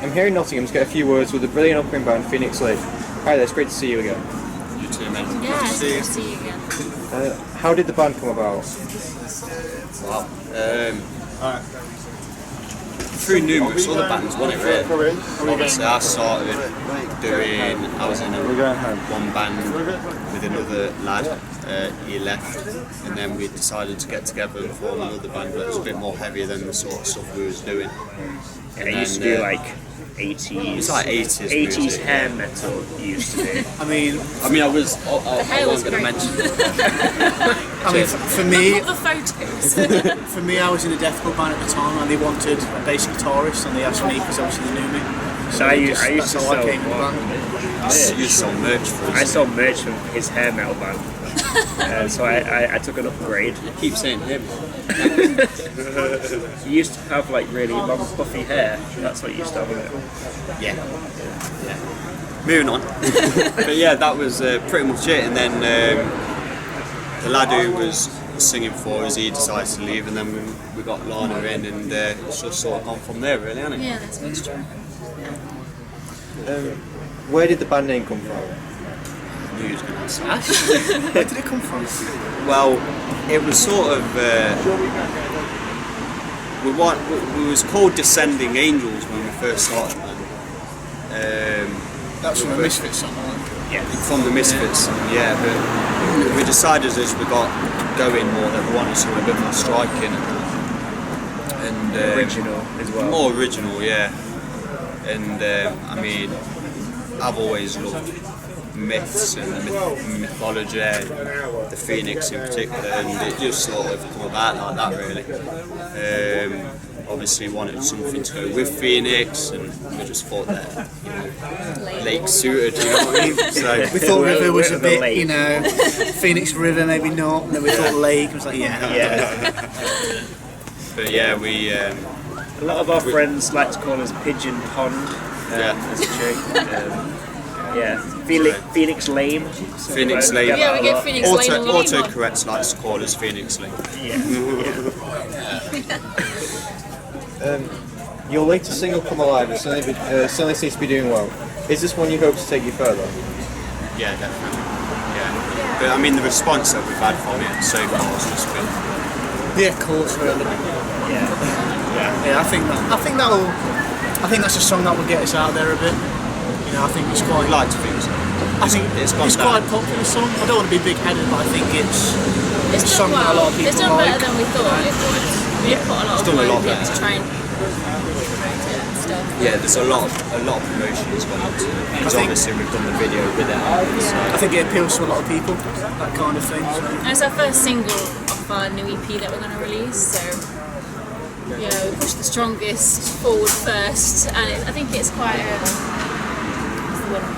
I'm here in Nottingham to get a few words with the brilliant upcoming band Phoenix Lake. Hi there, it's great to see you again. You too, mate. Yeah, it's good to see you again. How did the band come about? Wow. Through numerous other bands, wasn't it, really? Obviously, I was in one band with another lad. He left, and then we decided to get together and form another band that was a bit more heavier than the sort of stuff we was doing. Yeah, it used to be like 80s. It's like 80s. 80s music, hair metal. It used to be. I was going to mention. For me, the photos. For me, I was in a deathcore band at the time, and they wanted a bass guitarist, and they asked me because obviously they knew me. So I used to that's how I sell came in the band. You sold merch for us. I sold merch from his hair metal band. So I took an upgrade. You keep saying him. He used to have like really long puffy hair. That's what he used to have with it. Yeah. Moving on. But yeah, that was pretty much it. And then the lad who was singing for us, he decided to leave, and then we got Lana in, and it's just sort of gone from there, really, hasn't it? Yeah, that's true. Where did the band name come from? I knew he was going to ask. Where did it come from? Well, it was sort of we was called Descending Angels when we first started, man. That's from a Misfits song, wasn't it? Yeah. From the Misfits, yeah. But we decided as we got going more that we wanted something a bit more striking and Original as well. more original, yeah. And I mean, I've always loved myths and mythology, the Phoenix in particular, and it just sort of come about like that, really. Obviously wanted something to go with Phoenix, and we just thought that, lake suited, you know what I mean? So We thought River was a the bit, lake. Phoenix River maybe not, and then we thought Lake. I was like, Yeah. but yeah, we A lot of our friends like to call us Pigeon Pond. Yeah. As a joke. Yeah. Phoenix Lane. Phoenix Lane. Yeah, we get Phoenix Lane a lot. Autocorrect likes to call us Phoenix Lane. Yeah. Your latest single, Come Alive, has certainly seems to be doing well. Is this one you hope to take you further? Yeah, definitely. Yeah. But I mean, the response that we've had from it so far has just been. yeah, of course, really. Yeah, I think that's a song that will get us out there a bit. I think it's quite. I'd like to think so. I think it's gone it's down. quite a popular song. I don't want to be big-headed, but I think it's a It's song done that a lot of well. people It's done like. better than we thought it would. We put a lot of done a lot work in better. to try and promote it and stuff. Yeah, there's a lot of promotion as well into it. Because think- obviously we've done the video with it. I think it appeals to a lot of people, that kind of thing. So. And it's our first single off our new EP that we're going to release, so we pushed the strongest forward first, and I think it's quite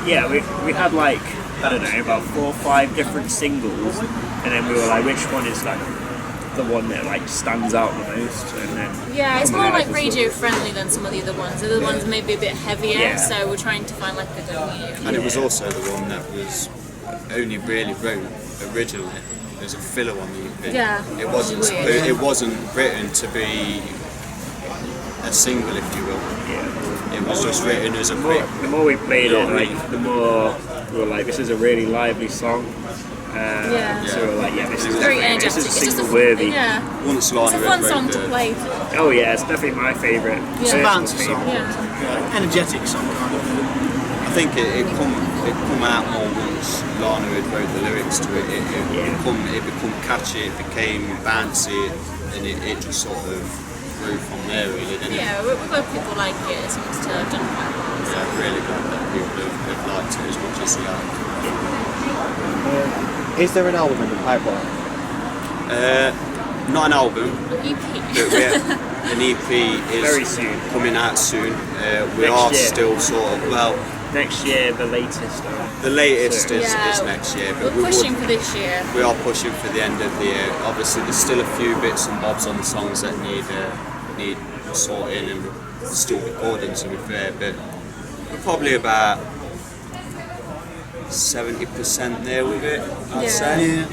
Yeah, we had like, I don't know, about 4 or 5 different singles, and then we were like, which one is like the one that like stands out the most? And then it's Come more Alive like was radio friendly than some of the other ones. The other ones may be a bit heavier, Yeah. so we're trying to find like a good medium. And it was also the one that was only really wrote originally. There's a filler on the EP. Yeah, It wasn't. which is weird. It wasn't written to be a single, if you will. yeah. It was just written as a quick. The more we played it, like the more we were like, this is a really lively song. So we were like, yeah, this is Very definitely- energetic. this is It's just single worthy. Once It's Lana a fun wrote song the, to play. Oh yeah, it's definitely my favourite. Yeah. It's a personal bouncy song. Yeah. Energetic song, kind of. I think it come out more once Lana had wrote the lyrics to it. It become catchy. It became bouncy, and it just sort of grew from there, really, didn't it? Yeah, we're glad people like it. It seems to have done quite well. Yeah, really glad that people have liked it as much as they have. Is there an album in the pipeline? Not an album, EP. but an EP is Very soon. coming out soon. We Next are year. still sort of, Next year, the latest. the latest is Yeah, next year, but We're pushing for this year. we are pushing for the end of the year. Obviously, there's still a few bits and bobs on the songs that need sorting, and we're still recording, to be fair, but we're probably about 70% there with it, I'd say.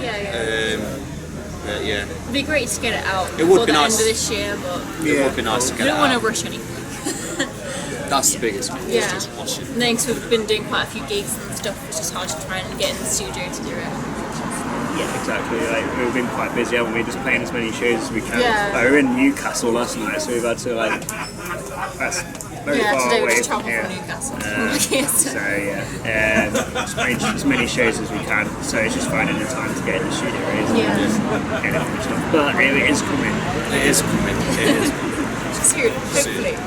But yeah, It'd be great to get it out It would before be the nice. end of this year, but it would be nice to we get it don't want to out. rush anything. That's the biggest thing. Yeah. It's just washing. And then 'cause we've been doing quite a few gigs and stuff, it's just hard to try and get in the studio to do it. Yeah, exactly. Like we've been quite busy, haven't we? Just playing as many shows as we can. Yeah. Like, we were in Newcastle last night, so we've had to that's very Yeah, far today we away just from travel here. from Newcastle. So yeah, just playing as many shows as we can. So it's just finding the time to get in the studio, really. Yeah. Just getting it finished off. But it is coming. It is coming. It is. Soon, hopefully.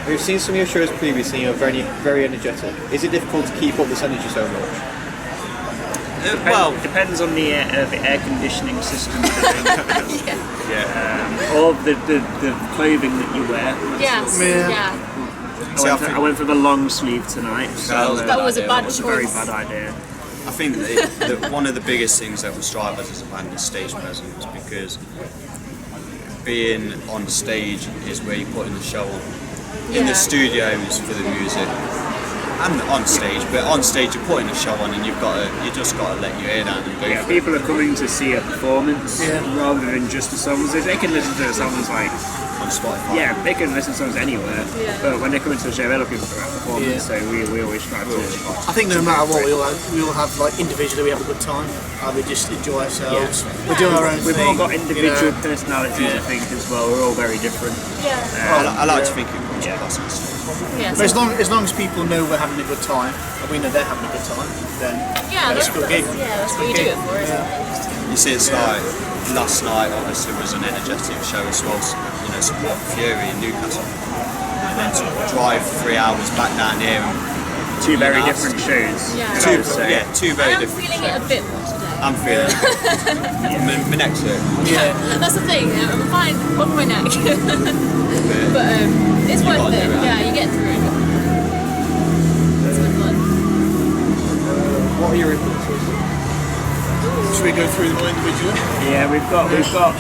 We've seen some of your shows previously, very, very energetic. Is it difficult to keep up this energy so much? Well, Depends on the air conditioning system, yeah. or the clothing that you wear. Yes. Yeah. Yeah. I went for the long sleeve tonight. So That was a bad it's a very choice. bad idea. I think that one of the biggest things that we strive as a band is stage presence, because being on stage is where you put in the show on. In Yeah. the studios for the music and on stage, but on stage you're putting a show on and you just got to let your ear down and go Yeah, for it. people are coming to see a performance rather than just the songs. They can listen to the songs like on Spotify. yeah, they can listen to songs anywhere. Yeah. But when they come into the show, they're looking for a performance. So we always try to. I think no matter what, we all have like individually we have a good time. We just enjoy ourselves. Yeah. We do our own We've thing. all got individual you know. personalities, I think, as well. We're all very different. Yeah. I like to think it comes across and stuff. Yeah. But as long as people know we're having a good time, and we know they're having a good time, then Yeah, it's a good gig. that's what you do it for, isn't it? You see, it's like last night obviously was an energetic show as well, support Fury in Newcastle. And then to drive 3 hours back down here and Two very Yeah. different shows. Yeah. two I very am different feeling shows. it a bit more today. I'm feeling it. My neck's hurt. Yeah, that's the thing. I'm fine on my neck, but it's worth gotta it. do it. Yeah, you get through it. It's been fun. What are your influences? Should we go through them all individually? Yeah, we've got.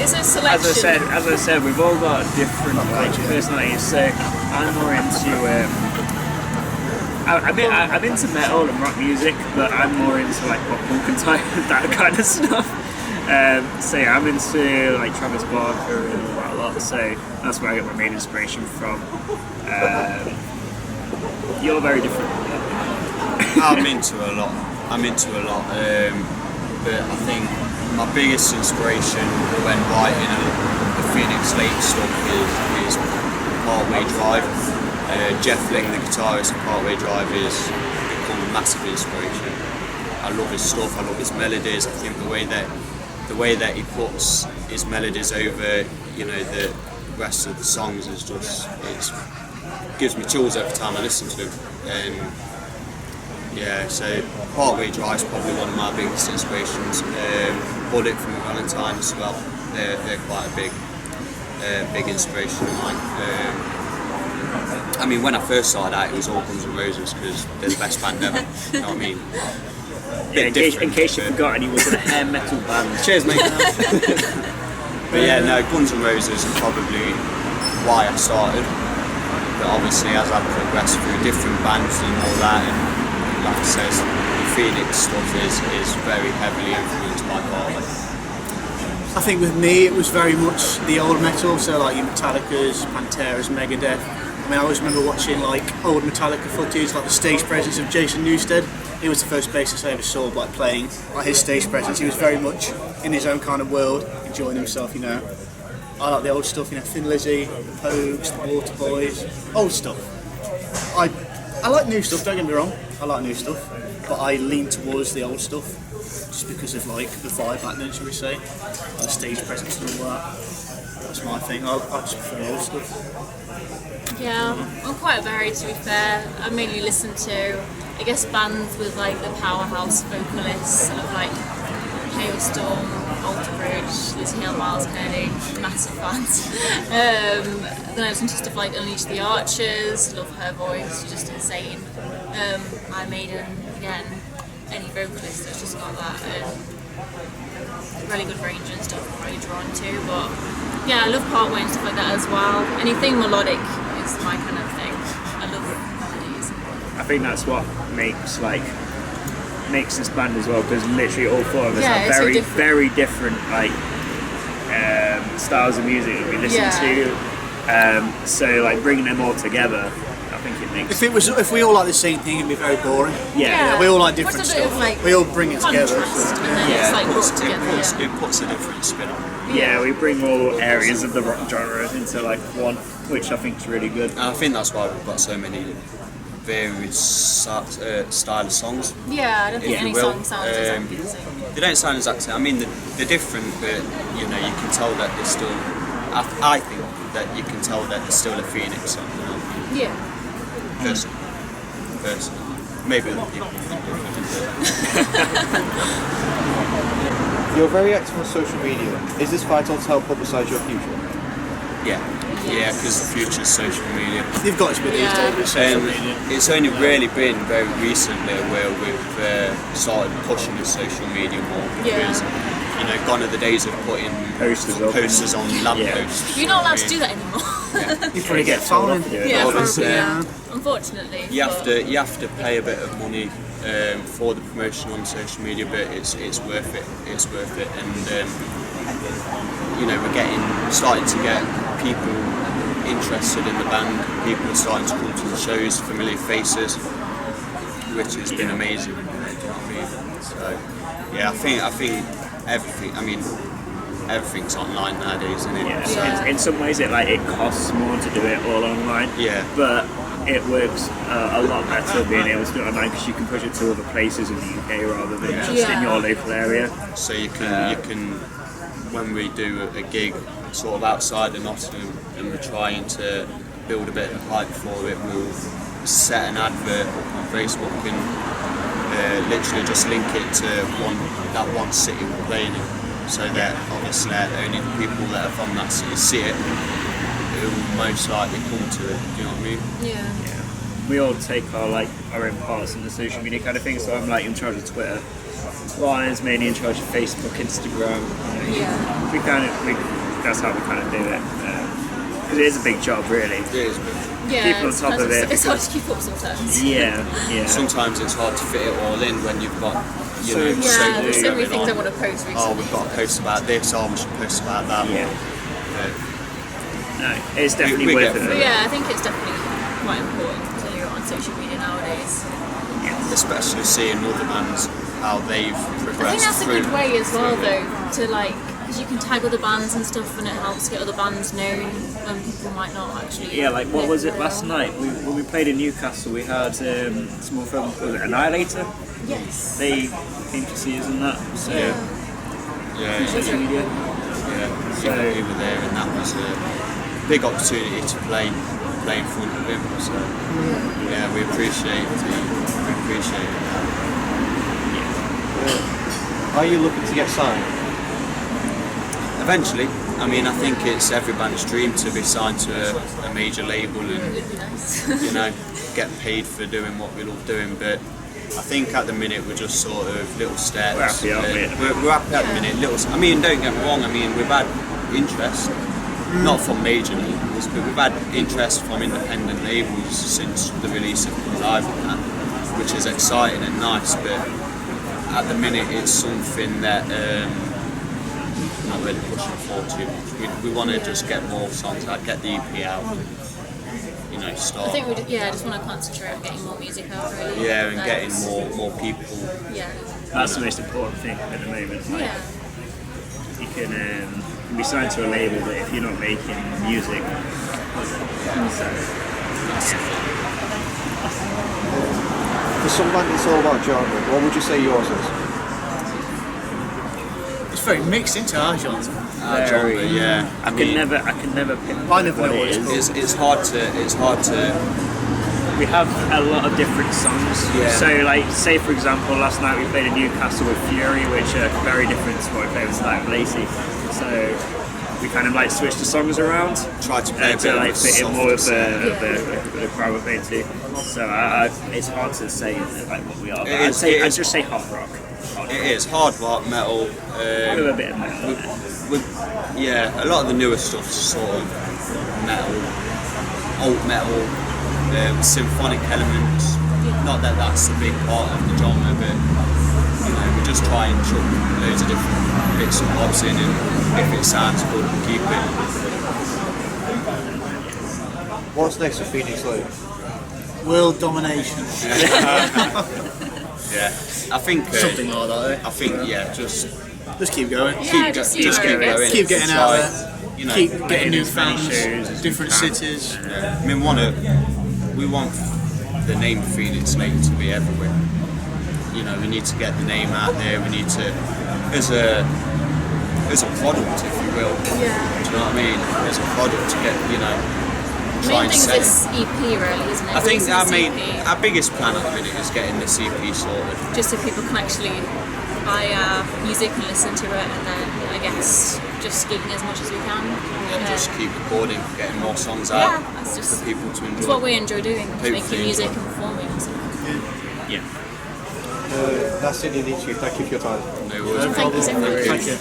It's a selection. As I said, we've all got different personalities. So I'm more into. I'm into metal and rock music, but I'm more into like pop punk and that kind of stuff. So yeah, I'm into like Travis Barker and all that a lot. So that's where I get my main inspiration from. You're very different. I'm into a lot. But I think my biggest inspiration when writing the Phoenix Lake stuff is Partway Drive. Jeff Ling, the guitarist of Partway Drive, is become a massive inspiration. I love his stuff. I love his melodies. I think the way that he puts his melodies over, the rest of the songs is just it gives me chills every time I listen to him. So Partway Drive is probably one of my biggest inspirations. Bullet from Valentine as well. They're quite a big inspiration of mine. I mean, when I first started out, it was all Guns N' Roses because they're the best band ever. You know what I mean? Yeah, in case you forgot, and he was in a hair metal band. Cheers, mate. But yeah, no, Guns N' Roses are probably why I started. But obviously, as I progressed through different bands and all that, and like I said, the Phoenix stuff is very heavily influenced by Partway. I think with me it was very much the old metal, so like your Metallica's, Pantera's, Megadeth. I mean, I always remember watching like old Metallica footage, like the stage presence of Jason Newsted. He was the first bassist I ever saw like playing, like his stage presence. He was very much in his own kind of world, enjoying himself, I like the old stuff, Thin Lizzy, the Pogues, the Water Boys, old stuff. I like new stuff, don't get me wrong, I like new stuff, but I lean towards the old stuff, just because of like the vibe back then, shall we say, like the stage presence and all that. That's my thing, I just prefer the old stuff. Yeah, I'm quite varied to be fair. I mainly listen to, I guess, bands with like the powerhouse vocalists, sort of like Hailstorm, Alter Bridge, Lizzie Hill, Miles Kennedy, massive fans. Then I listen to stuff like Unleash the Archers, love her voice, she's just insane. Iron Maiden, again, any vocalist that's just got that really good range and stuff I'm really drawn to. But yeah, I love Partway and stuff like that as well. Anything melodic is my kind of thing. I love melodies. I think that's what makes this band as well, because literally all four of us have it's very different styles of music that we listen to. So like bringing them all together, I think it makes. If we all like the same thing, it'd be very boring. Yeah. We all like different What's a bit of, stuff. like, We all bring it together. contrast, and then it's like brought together. It puts a different spin on it. Yeah, we bring all areas of the rock genre into like one, which I think is really good. And I think that's why we've got so many varied style of songs. Yeah, I don't think If any you will. song sounds exactly the same. They don't sound exactly the same. I mean, they're different, but you know, you can tell that they're still. I think that you can tell that they're still a Phoenix song. You know? Yeah. Personally. Maybe other people think different. You're very active on social media. Is this vital to help publicise your future? Yeah, because the future's social media. You've got to be these days with social media. It's only really been very recently where we've started pushing the social media more because you know, gone are the days of putting posters on lampposts. You're not allowed to do that anymore. You probably get followed. Yeah, Obviously. unfortunately. You have to pay a bit of money for the promotion on social media, but it's worth it. It's worth it, and you know, we're starting to get people interested in the band. People are starting to come to the shows, familiar faces, which has been amazing. Do you know what I mean? So yeah, I think everything. I mean, everything's online nowadays, isn't it? Yeah. So, In some ways, it costs more to do it all online. Yeah. But it works a lot better being able to do it online because you can push it to other places in the UK rather than just in your local area. so you can when we do a gig sort of outside of Nottingham and we're trying to build a bit of hype for it, we'll set an advert up on Facebook and literally just link it to that one city we're playing in, so that obviously only the people that are from that city see it, who will most likely come to it. Do you know what I mean? Yeah. We all take our own parts in the social media kind of thing. So I'm in charge of Twitter. Ryan's mainly in charge of Facebook, Instagram. Yeah. That's how we kind of do it. Because it is a big job, really. It is, but Yeah, Keep on top of it it's hard to keep up sometimes. Yeah. sometimes it's hard to fit it all in when you've got Yeah, there's so many going things I on. want to post recently. Oh, we've got to post about this. Oh, we should post about that. Yeah. But, No, it's definitely we worth get it. But yeah, I think it's definitely quite important to do on social media nowadays. especially seeing other bands how they've progressed I think that's a through. good way as well, though, to because you can tag other bands and stuff, and it helps get other bands known when people might not actually. Yeah, what was it last night? When we played in Newcastle, we had someone from Annihilator. Yes. They came to see us and that. So Yeah, social media. so we were there, and that was a big opportunity to play in front of him. So yeah, we appreciate it. Are you looking to get signed? Eventually, I mean, I think it's every band's dream to be signed to a major label and It'd be nice. get paid for doing what we love doing. But I think at the minute we're just sort of little steps. We're happy, aren't we? We're happy at the minute. I mean, don't get me wrong. I mean, we've had interest, not from major labels, but we've had interest from independent labels since the release of Live and that, which is exciting and nice. But at the minute, it's something that we're not really pushing for too much. We want to just get more songs out, get the EP out, start. I think we just want to concentrate on getting more music out, really. Yeah, and getting more people. Yeah. That's the most important thing at the moment. Yeah. You can be signed to a label, but if you're not making music, For some band, it's all about genre. What would you say yours is? It's very mixed into our genre. Genre, yeah. I can never pick I never what know what it it's is. It's hard to. We have a lot of different songs. Yeah. So, say for example, last night we played in Newcastle with Fury, which are very different to what we played with Stark Lacey. So we kind of switch the songs around. Try to play a bit to of a fit in more of softer the crowd we're playing to. So it's hard to say what we are. But I'd just say hard rock. It is hard rock, metal. With a bit of metal. A lot of the newer stuff's sort of metal, alt metal, symphonic elements. Not that that's a big part of the genre, but we just try and chuck loads of different bits and bobs in, and if it sounds good, we'll keep it. What's next for Phoenix Low? World domination. Yeah, I think Something like that. I think just Just keep going. Yeah, just keep going. going. Keep getting It's out like, there. you know, Keep getting new as many fans, shows as different you can. cities. I mean, we want the name Phoenix Lake to be everywhere. You know, we need to get the name out there. We need to, as a product, if you will. Yeah. Do you know what I mean? As a product to get, try Main and thing is sell it. this EP, really, isn't it? I think Releasing this EP, our biggest plan at the minute is getting this EP sorted. just so people can actually buy our music and listen to it, and then I guess just gigging as much as we can. And just keep recording, getting more songs Yeah, out that's just for people to enjoy. it's what we enjoy doing, Hopefully making music enjoy. and performing. So. Yeah. That's it in the interview. Thank you for your time. No worries. Thank you so much. Thank you.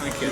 Thank you.